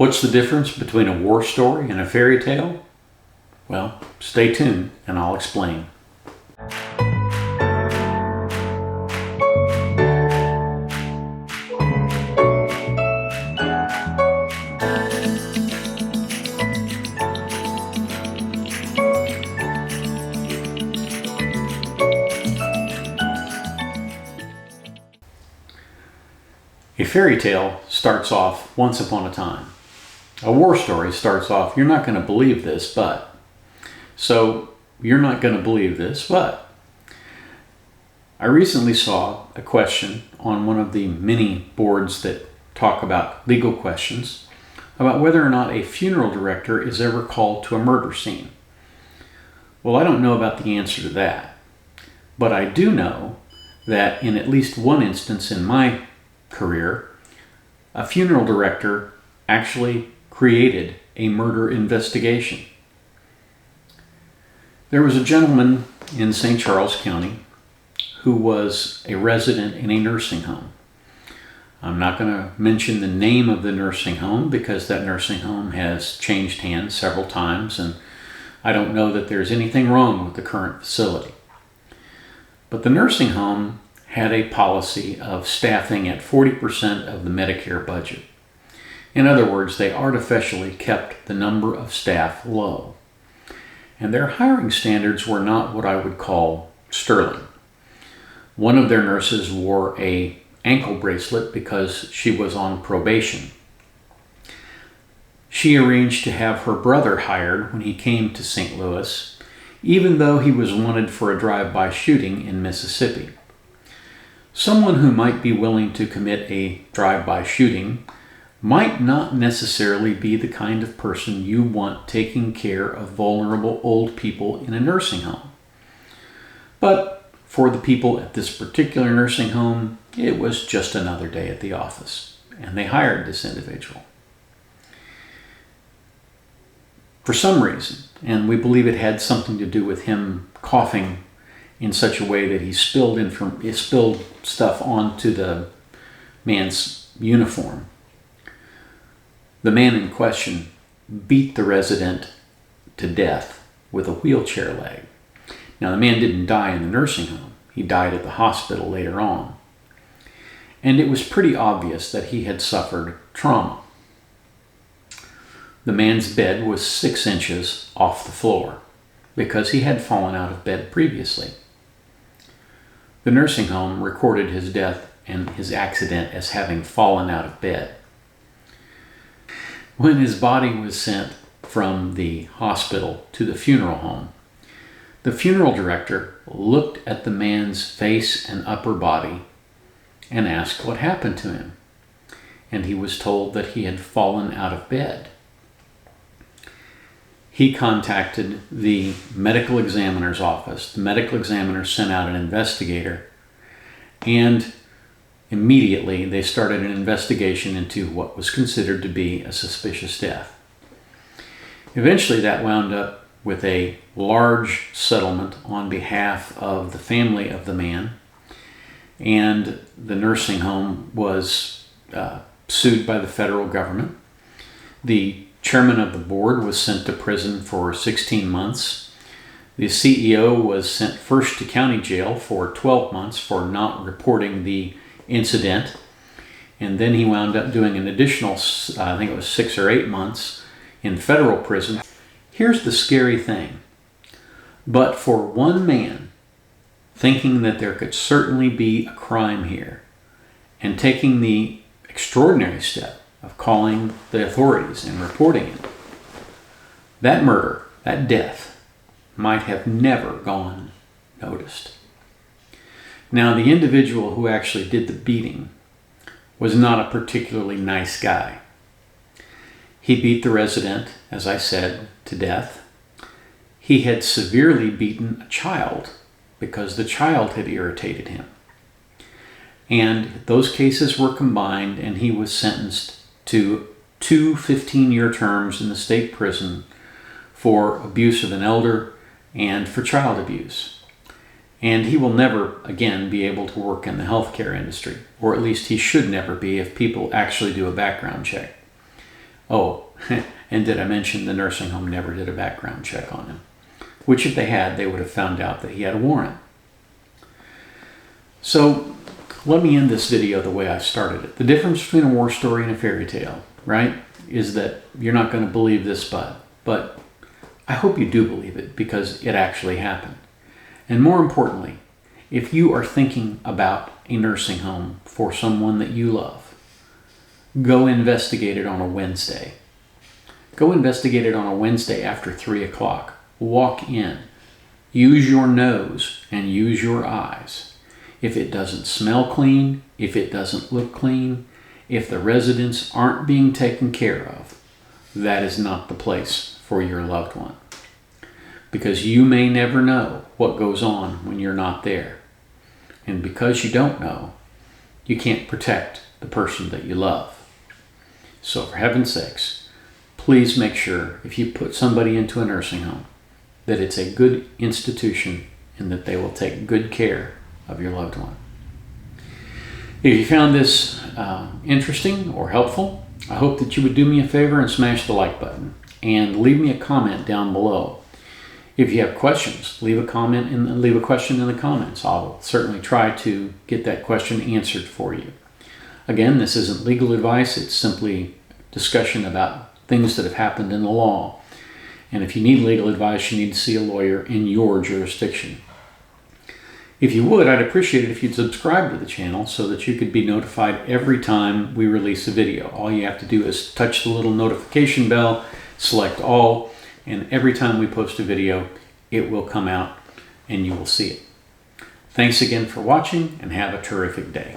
What's the difference between a war story and a fairy tale? Well, stay tuned and I'll explain. A fairy tale starts off once upon a time. A war story starts off, you're not going to believe this, but. So, you're not going to believe this, but. I recently saw a question on one of the many boards that talk about legal questions about whether or not a funeral director is ever called to a murder scene. Well, I don't know about the answer to that, but I do know that in at least one instance in my career, a funeral director actually created a murder investigation. There was a gentleman in St. Charles County who was a resident in a nursing home. I'm not going to mention the name of the nursing home because that nursing home has changed hands several times, and I don't know that there's anything wrong with the current facility. But the nursing home had a policy of staffing at 40% of the Medicare budget. In other words, they artificially kept the number of staff low. And their hiring standards were not what I would call sterling. One of their nurses wore an ankle bracelet because she was on probation. She arranged to have her brother hired when he came to St. Louis, even though he was wanted for a drive-by shooting in Mississippi. Someone who might be willing to commit a drive-by shooting might not necessarily be the kind of person you want taking care of vulnerable old people in a nursing home. But for the people at this particular nursing home, it was just another day at the office, and they hired this individual. For some reason, and we believe it had something to do with him coughing in such a way that he spilled stuff onto the man's uniform. The man in question beat the resident to death with a wheelchair leg. Now, the man didn't die in the nursing home. He died at the hospital later on. And it was pretty obvious that he had suffered trauma. The man's bed was 6 inches off the floor because he had fallen out of bed previously. The nursing home recorded his death and his accident as having fallen out of bed. When his body was sent from the hospital to the funeral home, the funeral director looked at the man's face and upper body and asked what happened to him. And he was told that he had fallen out of bed. He contacted the medical examiner's office. The medical examiner sent out an investigator, and immediately they started an investigation into what was considered to be a suspicious death. Eventually that wound up with a large settlement on behalf of the family of the man, and the nursing home was sued by the federal government. The chairman of the board was sent to prison for 16 months. The CEO was sent first to county jail for 12 months for not reporting the incident. And then he wound up doing an additional, I think it was 6 or 8 months in federal prison. Here's the scary thing. But for one man thinking that there could certainly be a crime here and taking the extraordinary step of calling the authorities and reporting it, that murder, that death, might have never gone noticed. Now, the individual who actually did the beating was not a particularly nice guy. He beat the resident, as I said, to death. He had severely beaten a child because the child had irritated him. And those cases were combined, and he was sentenced to 2 15-year terms in the state prison for abuse of an elder and for child abuse. And he will never again be able to work in the healthcare industry, or at least he should never be if people actually do a background check. Oh, and did I mention the nursing home never did a background check on him? Which if they had, they would have found out that he had a warrant. So let me end this video the way I started it. The difference between a war story and a fairy tale, right, is that you're not going to believe this, but I hope you do believe it because it actually happened. And more importantly, if you are thinking about a nursing home for someone that you love, go investigate it on a Wednesday. Go investigate it on a Wednesday after 3 o'clock. Walk in. Use your nose and use your eyes. If it doesn't smell clean, if it doesn't look clean, if the residents aren't being taken care of, that is not the place for your loved one. Because you may never know what goes on when you're not there. And because you don't know, you can't protect the person that you love. So for heaven's sakes, please make sure if you put somebody into a nursing home that it's a good institution and that they will take good care of your loved one. If you found this interesting or helpful, I hope that you would do me a favor and smash the like button and leave me a comment down below. If you have questions, leave a question in the comments. I'll certainly try to get that question answered for you. Again, this isn't legal advice. It's simply discussion about things that have happened in the law. And if you need legal advice, you need to see a lawyer in your jurisdiction. If you would, I'd appreciate it if you'd subscribe to the channel so that you could be notified every time we release a video. All you have to do is touch the little notification bell, select all, and every time we post a video, it will come out and you will see it. Thanks again for watching and have a terrific day.